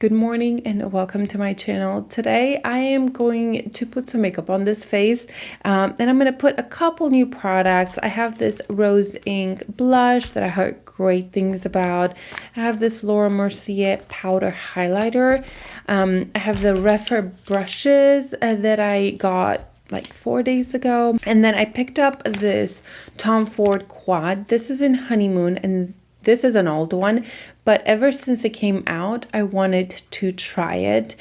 Good morning and welcome to my channel. Today I am going to put some makeup on this face and I'm going to put a couple new products. I have this Rose Ink blush that I heard great things about. I have this Mercier powder highlighter. I have the Rephr brushes that I got like 4 days ago. And then I picked up this Tom Ford quad. This is in Honeymoon and this is an old one, but ever since it came out, I wanted to try it.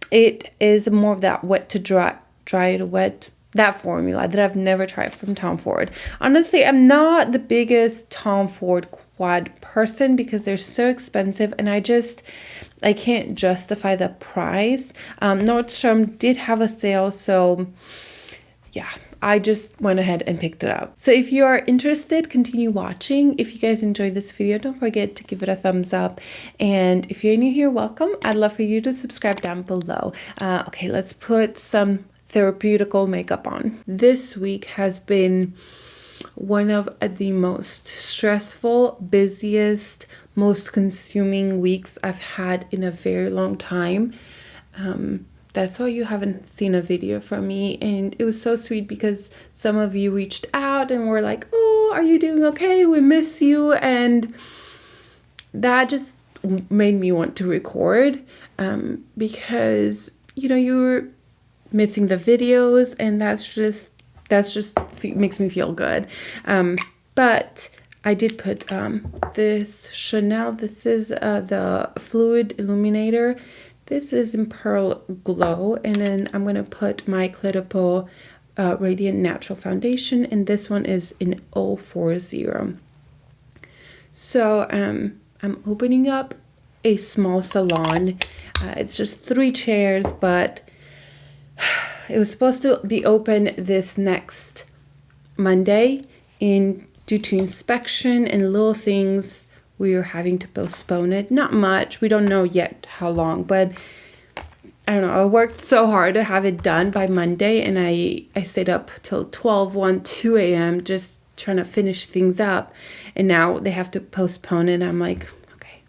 It is more of that wet to dry to wet, that formula that I've never tried from Tom Ford. Honestly, I'm not the biggest Tom Ford quad person because they're so expensive and I can't justify the price. Nordstrom did have a sale, so yeah, I just went ahead and picked it up. So if you are interested, continue watching. If you guys enjoyed this video, don't forget to give it a thumbs up. And if you're new here, welcome. I'd love for you to subscribe down below. Okay, let's put some therapeutical makeup on. This week has been one of the most stressful, busiest, most consuming weeks I've had in a very long time. That's why you haven't seen a video from me, and it was so sweet because some of you reached out and were like, oh, are you doing okay? We miss you. And that just made me want to record because, you know, you were missing the videos and that's just makes me feel good. But I did put this Chanel, this is the Fluid Illuminator. This is in Pearl Glow, and then I'm going to put my Peau Radiant Natural Foundation, and this one is in 040. So I'm opening up a small salon. It's just 3 chairs, but it was supposed to be open this next Monday, and due to inspection and little things, we are having to postpone it. Not much. We don't know yet how long, but I don't know. I worked so hard to have it done by Monday, and I stayed up till 12, 1, 2 a.m. just trying to finish things up. And now they have to postpone it. I'm like, okay.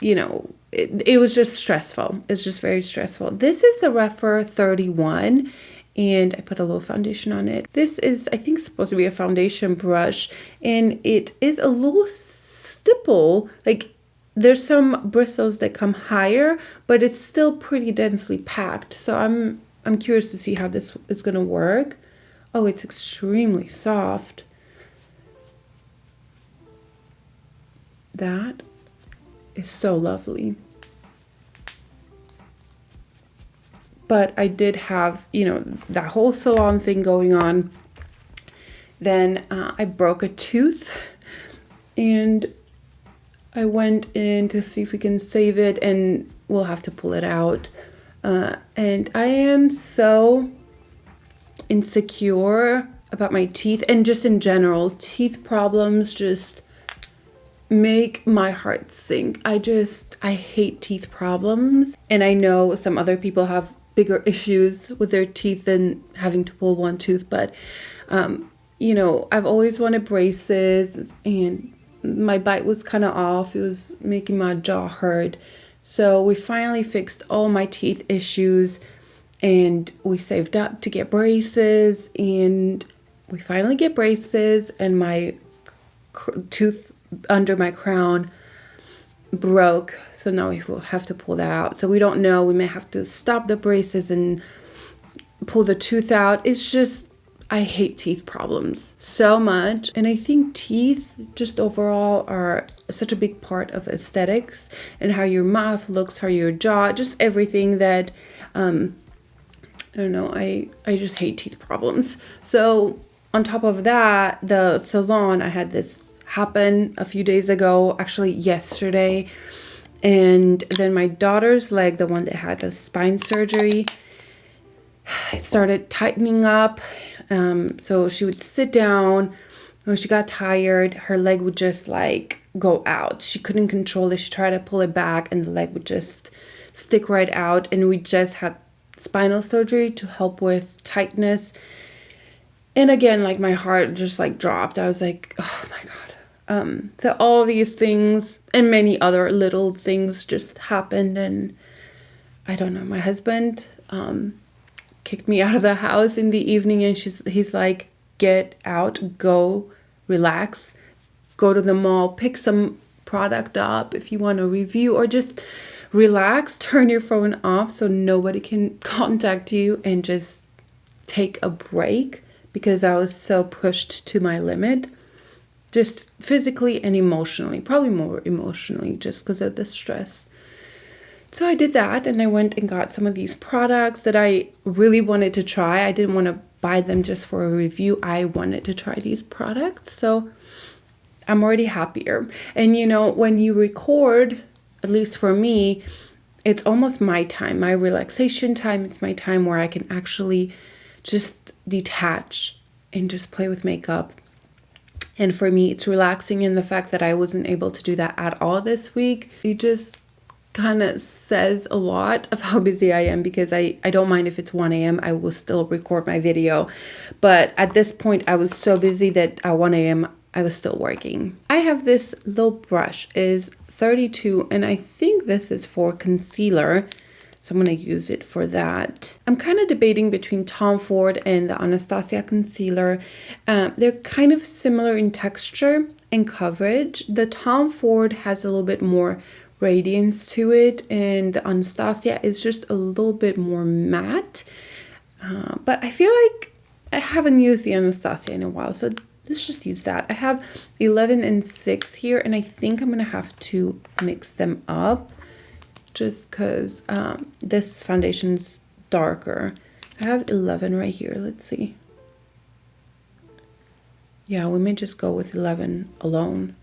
You know, it was just stressful. It's just very stressful. This is the Rephr 31. And I put a little foundation on it. This is, I think, supposed to be a foundation brush. And it is a little stipple. Like, there's some bristles that come higher, but it's still pretty densely packed. So I'm curious to see how this is going to work. Oh, it's extremely soft. That is so lovely. But I did have, you know, that whole salon thing going on. Then I broke a tooth and I went in to see if we can save it, and we'll have to pull it out. And I am so insecure about my teeth, and just in general, teeth problems just make my heart sink. I hate teeth problems. And I know some other people have bigger issues with their teeth than having to pull one tooth, but you know, I've always wanted braces, and my bite was kind of off. It was making my jaw hurt. So we finally fixed all my teeth issues, and we saved up to get braces, and we finally get braces, and my tooth under my crown broke, so now we will have to pull that out. So we don't know, we may have to stop the braces and pull the tooth out. It's just, I hate teeth problems so much, and I think teeth just overall are such a big part of aesthetics and how your mouth looks, how your jaw, just everything that I don't know, I just hate teeth problems. So on top of that, the salon, I had this happen a few days ago, actually yesterday, and then my daughter's leg, the one that had the spine surgery, it started tightening up. So she would sit down. When she got tired, her leg would just like go out. She couldn't control it. She tried to pull it back and the leg would just stick right out. And we just had spinal surgery to help with tightness. And again, like my heart just like dropped. I was like, oh my God, So all these things and many other little things just happened, and I don't know, my husband kicked me out of the house in the evening, and he's like, get out, go relax, go to the mall, pick some product up if you want to review, or just relax, turn your phone off so nobody can contact you, and just take a break, because I was so pushed to my limit, just physically and emotionally, probably more emotionally just because of the stress. So I did that, and I went and got some of these products that I really wanted to try. I didn't want to buy them just for a review. I wanted to try these products, so I'm already happier. And you know, when you record, at least for me, it's almost my time, my relaxation time. It's my time where I can actually just detach and just play with makeup. And for me, it's relaxing in the fact that I wasn't able to do that at all this week. It just kind of says a lot of how busy I am, because I don't mind if it's 1 a.m. I will still record my video. But at this point, I was so busy that at 1 a.m. I was still working. I have this little brush, is 32, and I think this is for concealer. So I'm going to use it for that. I'm kind of debating between Tom Ford and the Anastasia concealer. They're kind of similar in texture and coverage. The Tom Ford has a little bit more radiance to it, and the Anastasia is just a little bit more matte. But I feel like I haven't used the Anastasia in a while, so let's just use that. I have 11 and 6 here, and I think I'm going to have to mix them up, just because this foundation's darker. I have 11 right here. Let's see. Yeah, we may just go with 11 alone.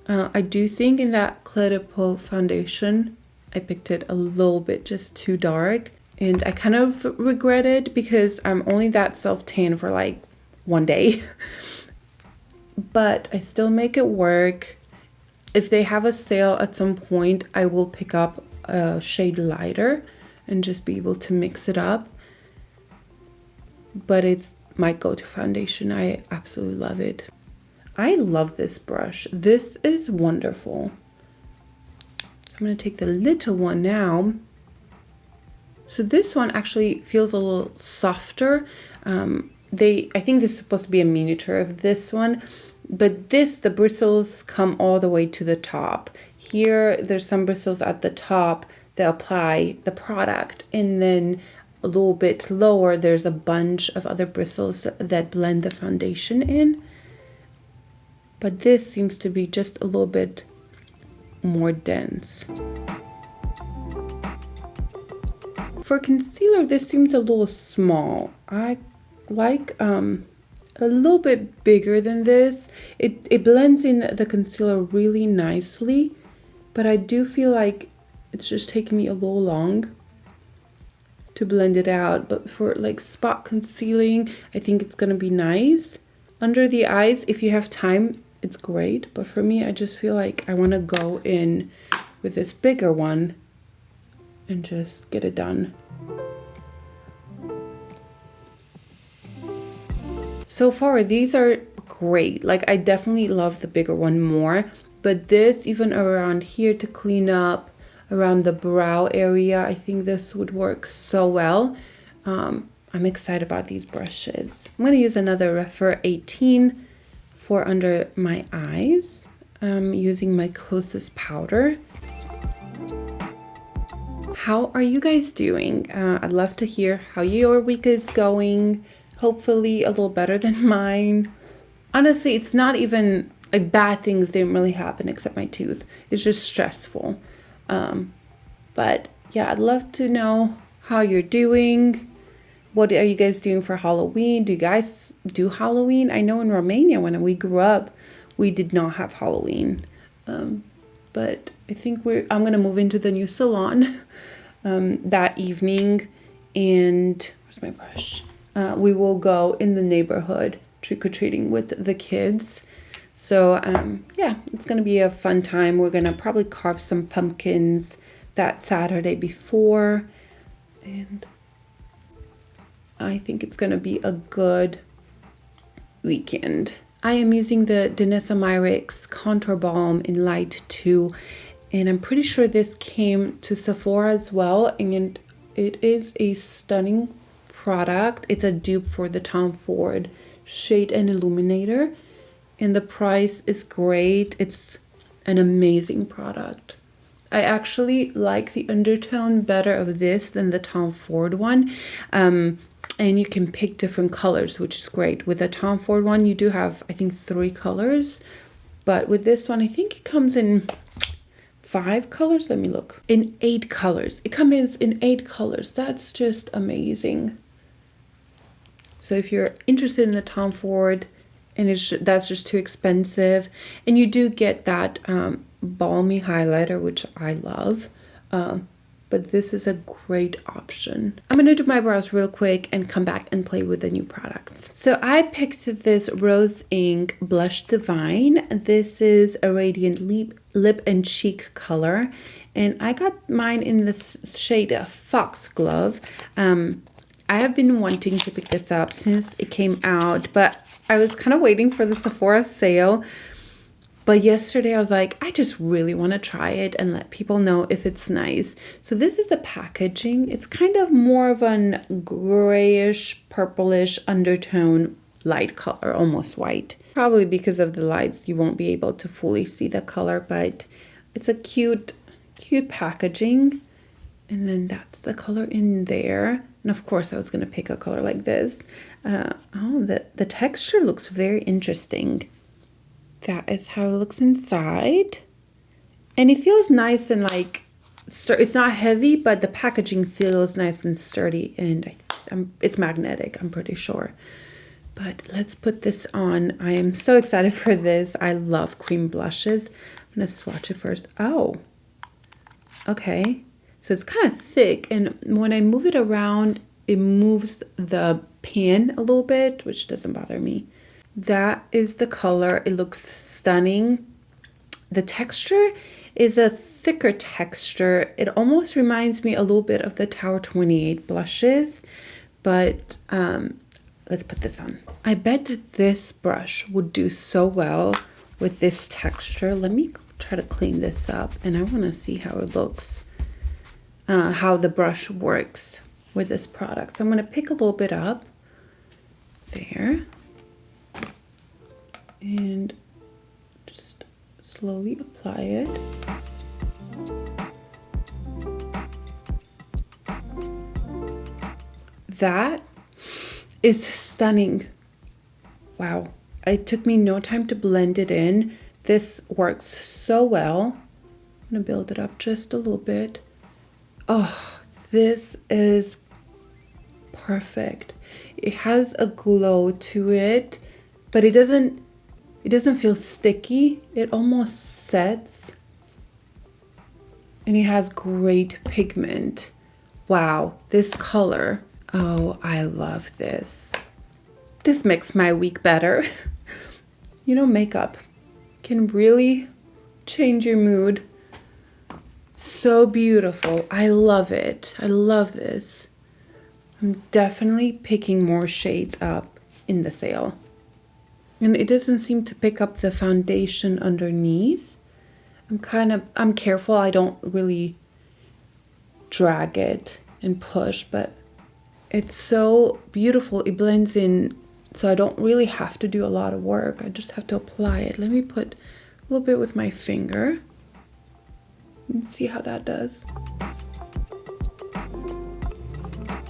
I do think in that Peau foundation, I picked it a little bit just too dark. And I kind of regret it, because I'm only that self-tan for like 1 day. But I still make it work. If they have a sale at some point, I will pick up a shade lighter and just be able to mix it up. But it's my go-to foundation. I absolutely love it. I love this brush. This is wonderful. So I'm going to take the little one now. So this one actually feels a little softer. I think this is supposed to be a miniature of this one. But the bristles come all the way to the top. Here, there's some bristles at the top that apply the product. And then a little bit lower, there's a bunch of other bristles that blend the foundation in. But this seems to be just a little bit more dense. For concealer, this seems a little small. I like a little bit bigger than this. It blends in the concealer really nicely, but I do feel like it's just taking me a little long to blend it out. But for like spot concealing, I think it's gonna be nice. Under the eyes, if you have time, it's great. But for me, I just feel like I wanna go in with this bigger one and just get it done. So far, these are great. Like, I definitely love the bigger one more, but this, even around here to clean up around the brow area, I think this would work so well. I'm excited about these brushes. I'm going to use another Rephr 18 for under my eyes. I'm using my Kosas powder. How are you guys doing? I'd love to hear how your week is going. Hopefully a little better than mine. Honestly, it's not even like bad things didn't really happen except my tooth. It's just stressful. But yeah, I'd love to know how you're doing. What are you guys doing for Halloween? Do you guys do Halloween? I know in Romania when we grew up, we did not have Halloween. But I think I'm gonna move into the new salon that evening. And where's my brush? We will go in the neighborhood trick-or-treating with the kids. So yeah, it's gonna be a fun time. We're gonna probably carve some pumpkins that Saturday before, and I think it's gonna be a good weekend. I am using the Danessa Myricks Contour Balm in Light 2, and I'm pretty sure this came to Sephora as well, and it is a stunning product. It's a dupe for the Tom Ford Shade and Illuminator, and the price is great. It's an amazing product. I actually like the undertone better of this than the Tom Ford one. And you can pick different colors, which is great. With the Tom Ford one, you do have, I think, 3 colors. But with this one, I think it comes in 5 colors. Let me look. In 8 colors. It comes in 8 colors. That's just amazing. So if you're interested in the Tom Ford and that's just too expensive, and you do get that balmy highlighter, which I love, but this is a great option. I'm gonna do my brows real quick and come back and play with the new products. So I picked this Rose Ink Blush Divine. This is a radiant lip and cheek color, and I got mine in this shade of Foxglove. I have been wanting to pick this up since it came out, but I was kind of waiting for the Sephora sale. But yesterday I was like, I just really want to try it and let people know if it's nice. So this is the packaging. It's kind of more of an grayish, purplish undertone, light color, almost white. Probably because of the lights, you won't be able to fully see the color, but it's a cute packaging. And then that's the color in there. And of course I was going to pick a color like this. The texture looks very interesting. That is how it looks inside. And it feels nice and like, it's not heavy, but the packaging feels nice and sturdy, and it's magnetic, I'm pretty sure. But let's put this on. I am so excited for this. I love cream blushes. I'm gonna swatch it first. Oh, okay. So it's kind of thick, and when I move it around, it moves the pan a little bit, which doesn't bother me. That is the color. It looks stunning. The texture is a thicker texture. It almost reminds me a little bit of the Tower 28 blushes, but let's put this on. I bet that this brush would do so well with this texture. Let me try to clean this up, and I want to see how it looks, how the brush works with this product. So I'm going to pick a little bit up there. And just slowly apply it. That is stunning. Wow. It took me no time to blend it in. This works so well. I'm gonna build it up just a little bit. Oh, this is perfect. It has a glow to it, but it doesn't feel sticky. It almost sets. And it has great pigment. Wow, this color. Oh, I love this. This makes my week better. You know, makeup can really change your mood. So beautiful. I love it. I love this. I'm definitely picking more shades up in the sale. And it doesn't seem to pick up the foundation underneath. I'm careful. I don't really drag it and push, but it's so beautiful. It blends in, so I don't really have to do a lot of work. I just have to apply it. Let me put a little bit with my finger and see how that does.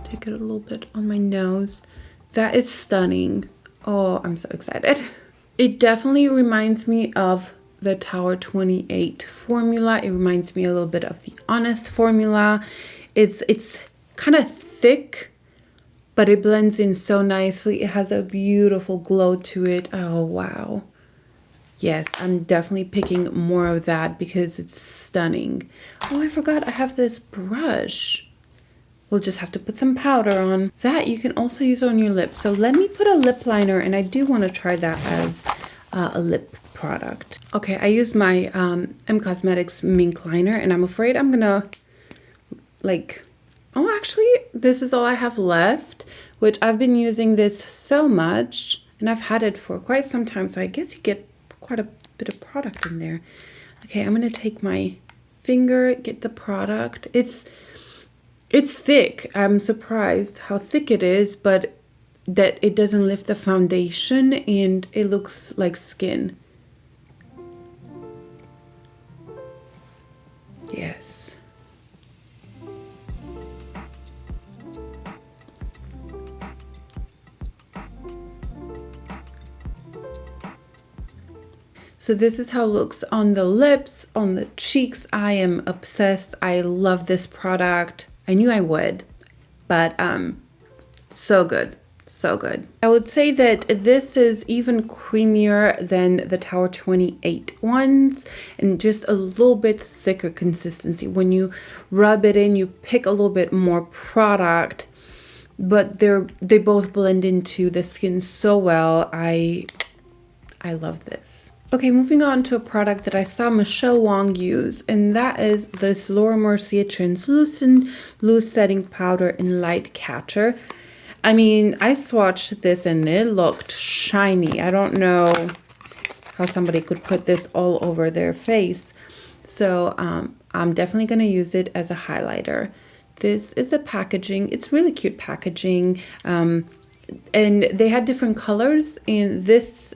Take it a little bit on my nose. That is stunning. Oh, I'm so excited. It definitely reminds me of the Tower 28 formula. It reminds me a little bit of the Honest formula. It's kind of thick, but it blends in so nicely. It has a beautiful glow to it. Oh, wow. Yes, I'm definitely picking more of that because it's stunning. Oh, I forgot I have this brush. We'll just have to put some powder on. That you can also use on your lips. So let me put a lip liner, and I do want to try that as a lip product. Okay, I used my M Cosmetics Mink liner, and I'm afraid I'm gonna oh, actually, this is all I have left, which I've been using this so much. And I've had it for quite some time, so I guess you get quite a bit of product in there. Okay, I'm gonna take my finger, get the product. It's thick. I'm surprised how thick it is, but that it doesn't lift the foundation and it looks like skin. Yes. So this is how it looks on the lips, on the cheeks. I am obsessed. I love this product. I knew I would, but so good. So good. I would say that this is even creamier than the Tower 28 ones and just a little bit thicker consistency. When you rub it in, you pick a little bit more product, but they both blend into the skin so well. I love this. Okay, moving on to a product that I saw Michelle Wong use, and that is this Laura Mercier Translucent Loose Setting Powder in Light Catcher. I mean, I swatched this and it looked shiny. I don't know how somebody could put this all over their face. So I'm definitely going to use it as a highlighter. This is the packaging. It's really cute packaging. And they had different colors, and this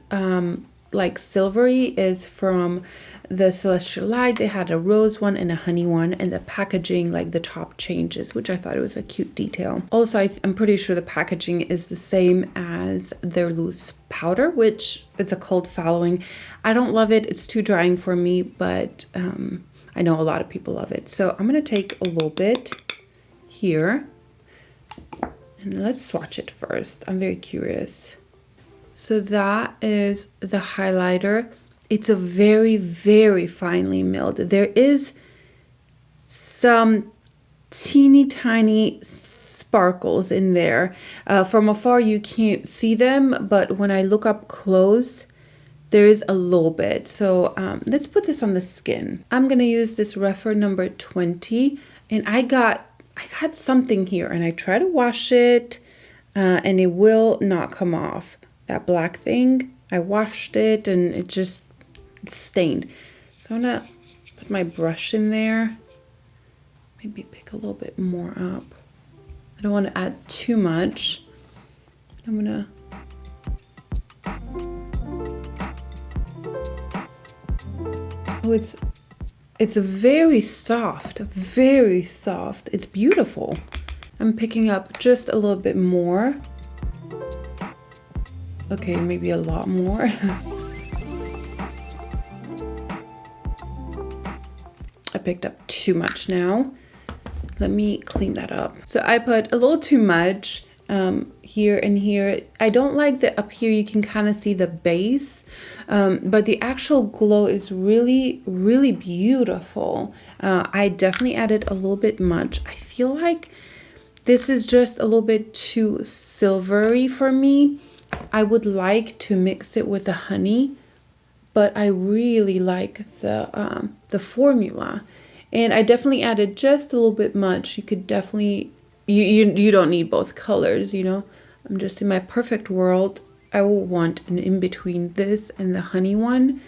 like silvery is from the Celestial Light. They had a rose one and a honey one, and the packaging, like the top changes, which I thought it was a cute detail. Also, I'm pretty sure the packaging is the same as their loose powder, which it's a cult following. I don't love it. It's too drying for me, but I know a lot of people love it. So I'm going to take a little bit here and let's swatch it first. I'm very curious. So that is the highlighter. It's a very, very finely milled. There is some teeny tiny sparkles in there. From afar, you can't see them, but when I look up close, there is a little bit. So let's put this on the skin. I'm gonna use this Rephr number 20, and I got something here, and I try to wash it, and it will not come off. That black thing, I washed it and it's stained. So I'm gonna put my brush in there. Maybe pick a little bit more up. I don't want to add too much. I'm gonna it's very soft, very soft. It's beautiful. I'm picking up just a little bit more. Okay, maybe a lot more. I picked up too much now. Let me clean that up. So I put a little too much here and here. I don't like that up here you can kind of see the base, but the actual glow is really, really beautiful. I definitely added a little bit much. I feel like this is just a little bit too silvery for me. I would like to mix it with the honey, but I really like the formula, and I definitely added just a little bit much. You could definitely you don't need both colors, you know. I'm just in my perfect world. I will want an in between this and the honey one,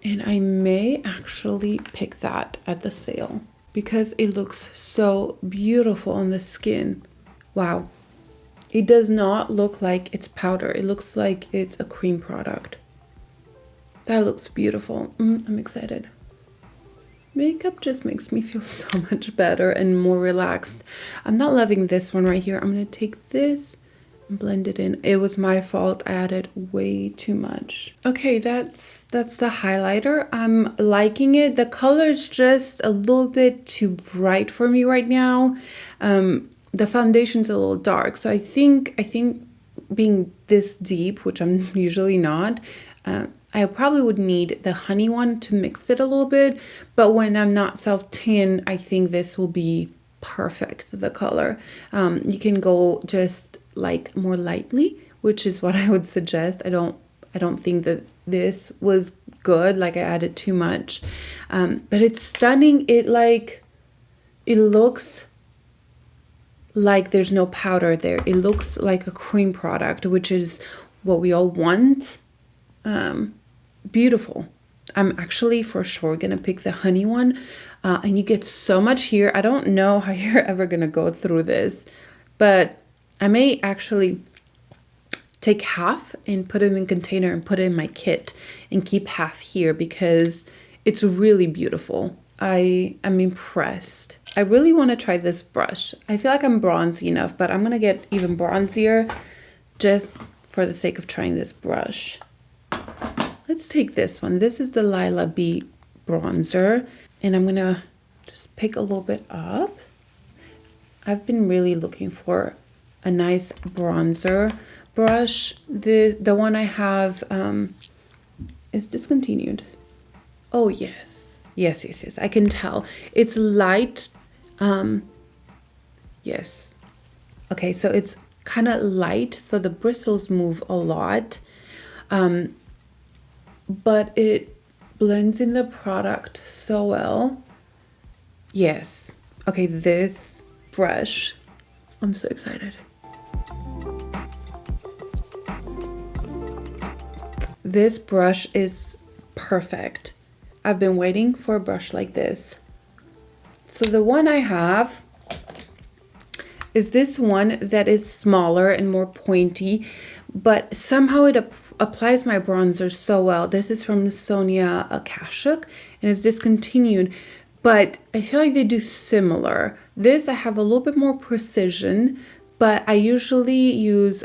and I may actually pick that at the sale because it looks so beautiful on the skin. Wow. It does not look like it's powder. It looks like it's a cream product. That looks beautiful. I'm excited. Makeup just makes me feel so much better and more relaxed. I'm not loving this one right here. I'm going to take this and blend it in. It was my fault. I added way too much. Okay, that's the highlighter. I'm liking it. The color's just a little bit too bright for me right now. The foundation's a little dark, so I think being this deep, which I'm usually not, I probably would need the honey one to mix it a little bit, but when I'm not self-tan, I think this will be perfect, the color. You can go just like more lightly, which is what I would suggest. I don't think that this was good, like I added too much, but it's stunning. It looks like there's no powder there. It looks like a cream product, which is what we all want. Beautiful. I'm actually for sure gonna pick the honey one, and you get so much here. I don't know how you're ever gonna go through this, but I may actually take half and put it in a container and put it in my kit and keep half here because it's really beautiful. I am impressed. I really want to try this brush. I feel like I'm bronzy enough, but I'm gonna get even bronzier just for the sake of trying this brush. Let's take this one. This is the Lilah B bronzer, and I'm gonna just pick a little bit up. I've been really looking for a nice bronzer brush. The one I have is discontinued. Oh yes. Yes. I can tell. It's light. Yes. Okay, so it's kind of light, so the bristles move a lot. But it blends in the product so well. Yes. Okay, this brush. I'm so excited. This brush is perfect. I've been waiting for a brush like this. So the one I have is this one that is smaller and more pointy, but somehow it applies my bronzer so well. This is from Sonia Akashuk and it's discontinued, but I feel like they do similar. This I have a little bit more precision, but I usually use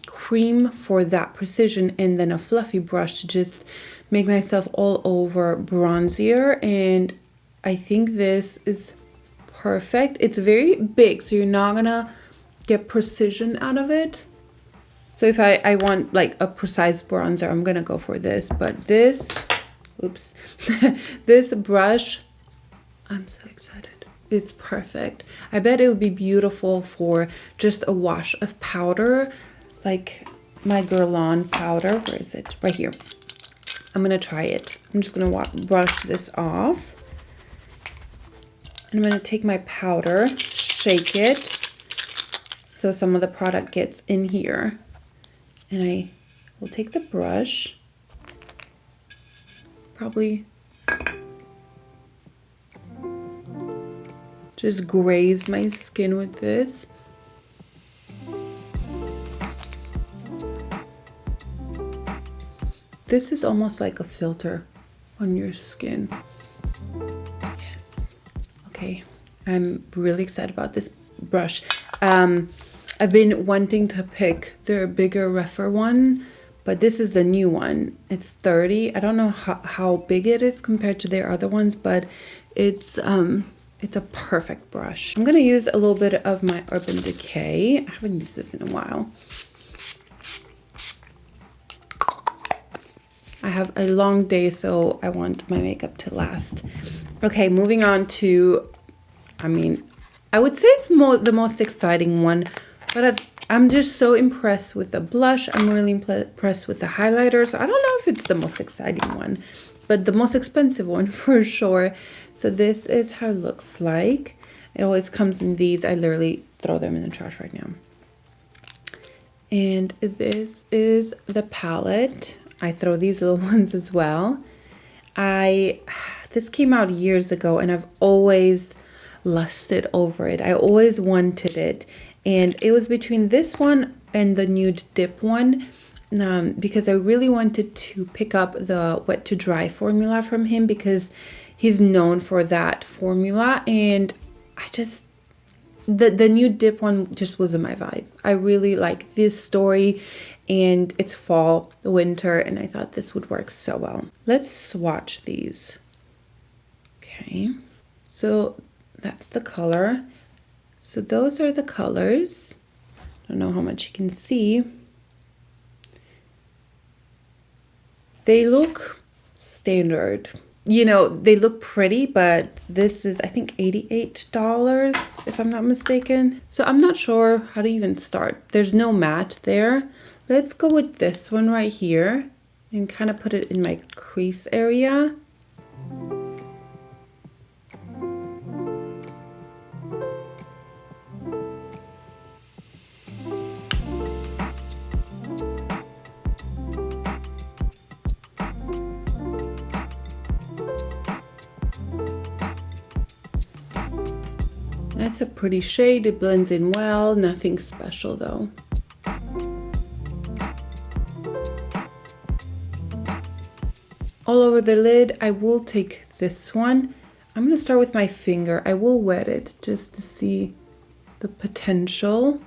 cream for that precision and then a fluffy brush to just make myself all over bronzier, and I think this is perfect. It's very big, so you're not gonna get precision out of it. So if I want like a precise bronzer, I'm gonna go for this, but this, oops, this brush, I'm so excited. It's perfect. I bet it would be beautiful for just a wash of powder, like my Guerlain powder. Where is it? Right here. I'm gonna try it. I'm just gonna brush this off. And I'm gonna take my powder, shake it, so some of the product gets in here. And I will take the brush, probably just graze my skin with this. This is almost like a filter on your skin. Yes. Okay, I'm really excited about this brush. I've been wanting to pick their bigger Rephr one, but this is the new one. It's 30. I don't know how big it is compared to their other ones, but it's a perfect brush. I'm gonna use a little bit of my Urban Decay. I haven't used this in a while. I have a long day, so I want my makeup to last. Okay, moving on to, I would say it's the most exciting one, but I'm just so impressed with the blush. I'm really impressed with the highlighters. I don't know if it's the most exciting one, but the most expensive one for sure. So this is how it looks like. It always comes in these. I literally throw them in the trash right now. And this is the palette. I throw these little ones as well. This came out years ago and I've always lusted over it. I always wanted it. And it was between this one and the Nude Dip one, because I really wanted to pick up the Wet to Dry formula from him because he's known for that formula. And I just, the Nude Dip one just wasn't my vibe. I really like this story and it's fall, winter, and I thought this would work so well. Let's swatch these. Okay, so that's the color. So those are the colors. I don't know how much you can see. They look standard. You know, they look pretty, but this is, I think, $88, if I'm not mistaken. So I'm not sure how to even start. There's no matte there. Let's go with this one right here and kind of put it in my crease area. That's a pretty shade. It blends in well. Nothing special though. All over the lid, I will take this one. I'm going to start with my finger. I will wet it just to see the potential.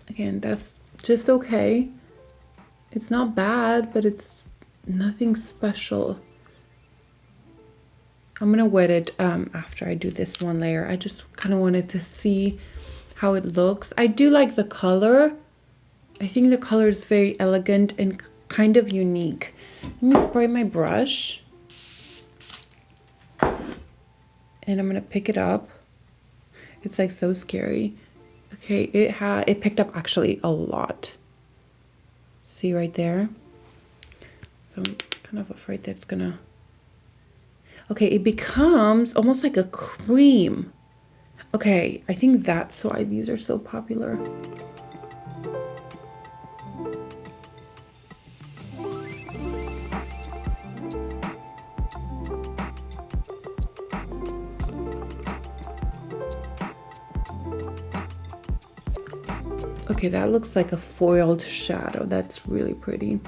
Again, that's just okay. It's not bad, but it's nothing special. I'm gonna wet it after I do this one layer. I just kind of wanted to see how it looks. I do like the color. I think the color is very elegant and kind of unique. Let me spray my brush. And I'm gonna pick it up. It's like so scary. Okay, it picked up actually a lot. See right there? So I'm kind of afraid that it's gonna... Okay, it becomes almost like a cream. Okay, I think that's why these are so popular. Okay, that looks like a foiled shadow. That's really pretty.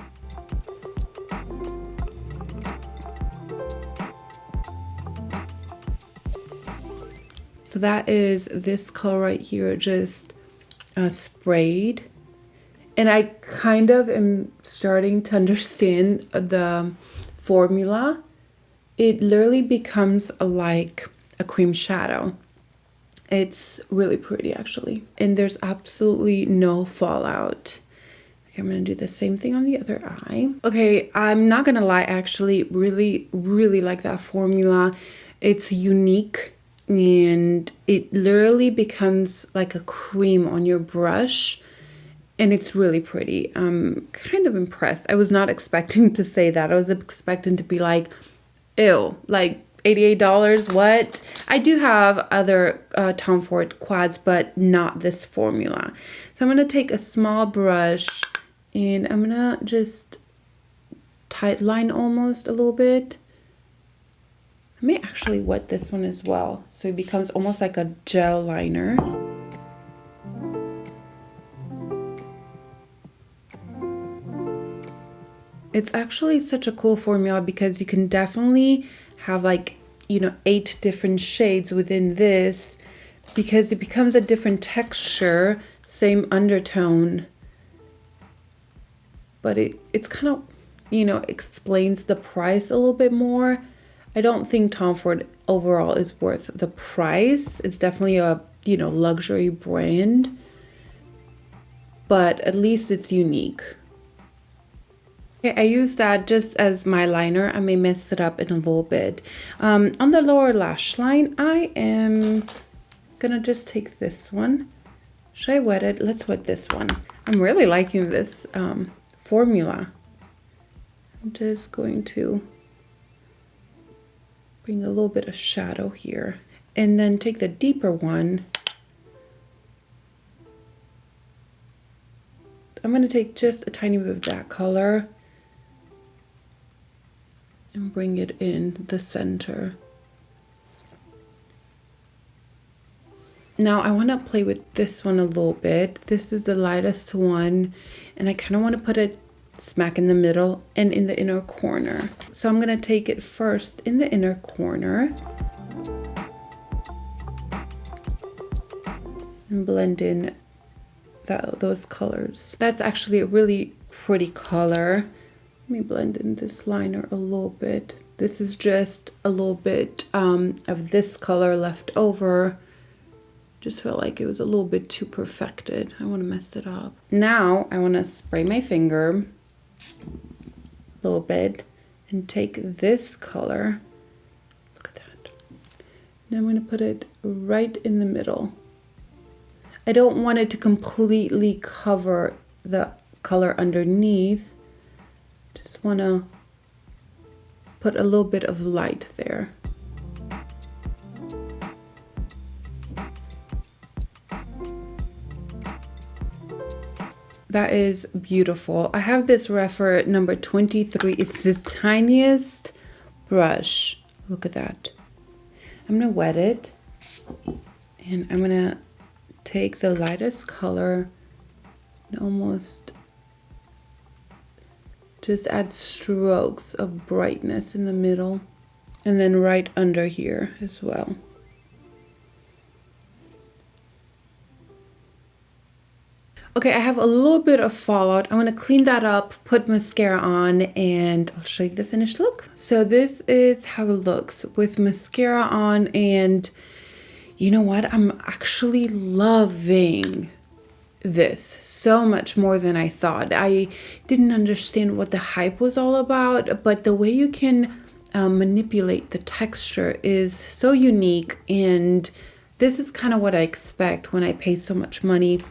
So that is this color right here, just sprayed. And I kind of am starting to understand the formula. It literally becomes like a cream shadow. It's really pretty actually. And there's absolutely no fallout. Okay, I'm gonna do the same thing on the other eye. Okay, I'm not gonna lie, I actually really like that formula. It's unique and it literally becomes like a cream on your brush. And it's really pretty. I'm kind of impressed. I was not expecting to say that. I was expecting to be like, ew, like $88, what? I do have other Tom Ford quads, but not this formula. So I'm gonna take a small brush and I'm gonna just tight line almost a little bit. I may actually wet this one as well, so it becomes almost like a gel liner. It's actually such a cool formula because you can definitely have like, you know, 8 different shades within this because it becomes a different texture, same undertone, but it's kind of, you know, explains the price a little bit more. I don't think Tom Ford overall is worth the price. It's definitely a, you know, luxury brand, but at least it's unique. Okay, I use that just as my liner. I may mess it up in a little bit. On the lower lash line, I am gonna just take this one. Should I wet it? Let's wet this one. I'm really liking this formula. I'm just going to bring a little bit of shadow here and then take the deeper one. I'm gonna take just a tiny bit of that color and bring it in the center. Now I want to play with this one a little bit. This is the lightest one and I kind of want to put it smack in the middle and in the inner corner. So I'm going to take it first in the inner corner and blend in those colors. That's actually a really pretty color. Let me blend in this liner a little bit. This is just a little bit of this color left over. Just felt like it was a little bit too perfected. I want to mess it up. Now I want to spray my finger a little bit and take this color. Look at that. Now I'm going to put it right in the middle. I don't want it to completely cover the color underneath. Just want to put a little bit of light there. That is beautiful. I have this Rephr number 23. It's this tiniest brush. Look at that. I'm gonna wet it, and I'm gonna take the lightest color and almost just add strokes of brightness in the middle, and then right under here as well. Okay, I have a little bit of fallout. I'm gonna clean that up, put mascara on, and I'll show you the finished look. So this is how it looks with mascara on, and you know what? I'm actually loving this so much more than I thought. I didn't understand what the hype was all about, but the way you can manipulate the texture is so unique, and this is kind of what I expect when I pay so much money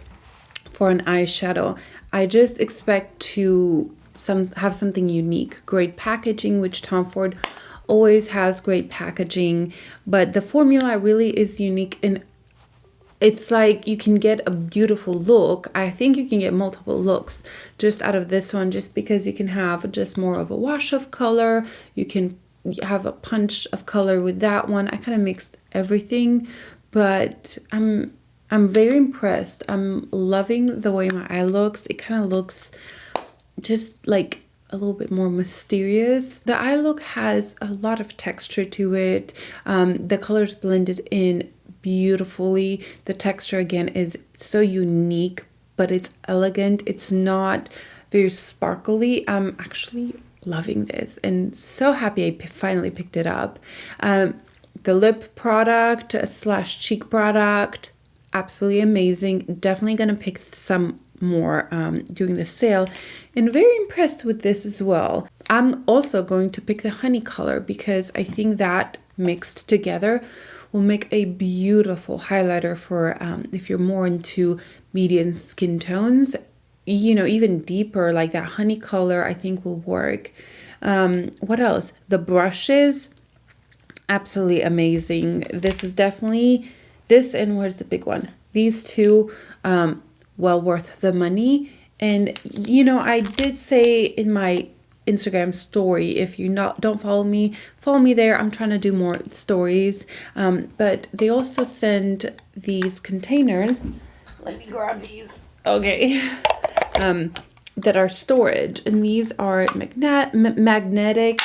for an eyeshadow. I just expect to have something unique. Great packaging, which Tom Ford always has great packaging, but the formula really is unique, and it's like you can get a beautiful look. I think you can get multiple looks just out of this one, just because you can have just more of a wash of color. You can have a punch of color with that one. I kind of mixed everything, but I'm very impressed. I'm loving the way my eye looks. It kind of looks just like a little bit more mysterious. The eye look has a lot of texture to it. The colors blended in beautifully. The texture again is so unique, but it's elegant. It's not very sparkly. I'm actually loving this and so happy I finally picked it up. The lip product slash cheek product, absolutely amazing. Definitely gonna pick some more during the sale, and very impressed with this as well. I'm also going to pick the honey color because I think that mixed together will make a beautiful highlighter for if you're more into medium skin tones. You know, even deeper, like that honey color I think will work. What else? The brushes, absolutely amazing. This is definitely this, and where's the big one? These two, well worth the money. And you know, I did say in my Instagram story, if you don't follow me there. I'm trying to do more stories, but they also send these containers. Let me grab these. Okay. That are storage, and these are magnetic,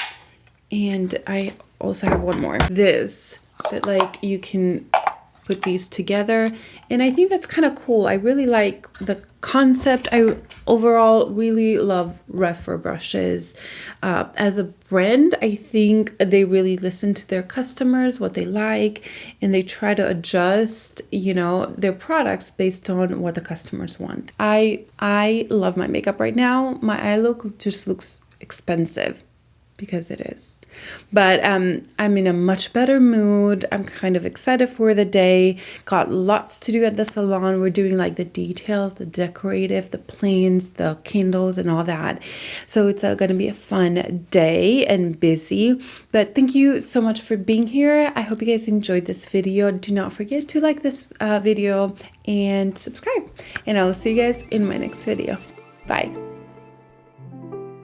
and I also have one more, this, that like you can put these together, and I think that's kind of cool. I really like the concept. I overall really love Rephr brushes. As a brand, I think they really listen to their customers, what they like, and they try to adjust, you know, their products based on what the customers want. I love my makeup right now. My eye look just looks expensive because it is. But I'm in a much better mood. I'm kind of excited for the day. Got lots to do at the salon. We're doing like the details, the decorative, the planes, the candles, and all that. So it's going to be a fun day and busy. But thank you so much for being here. I hope you guys enjoyed this video. Do not forget to like this video and subscribe. And I'll see you guys in my next video. Bye.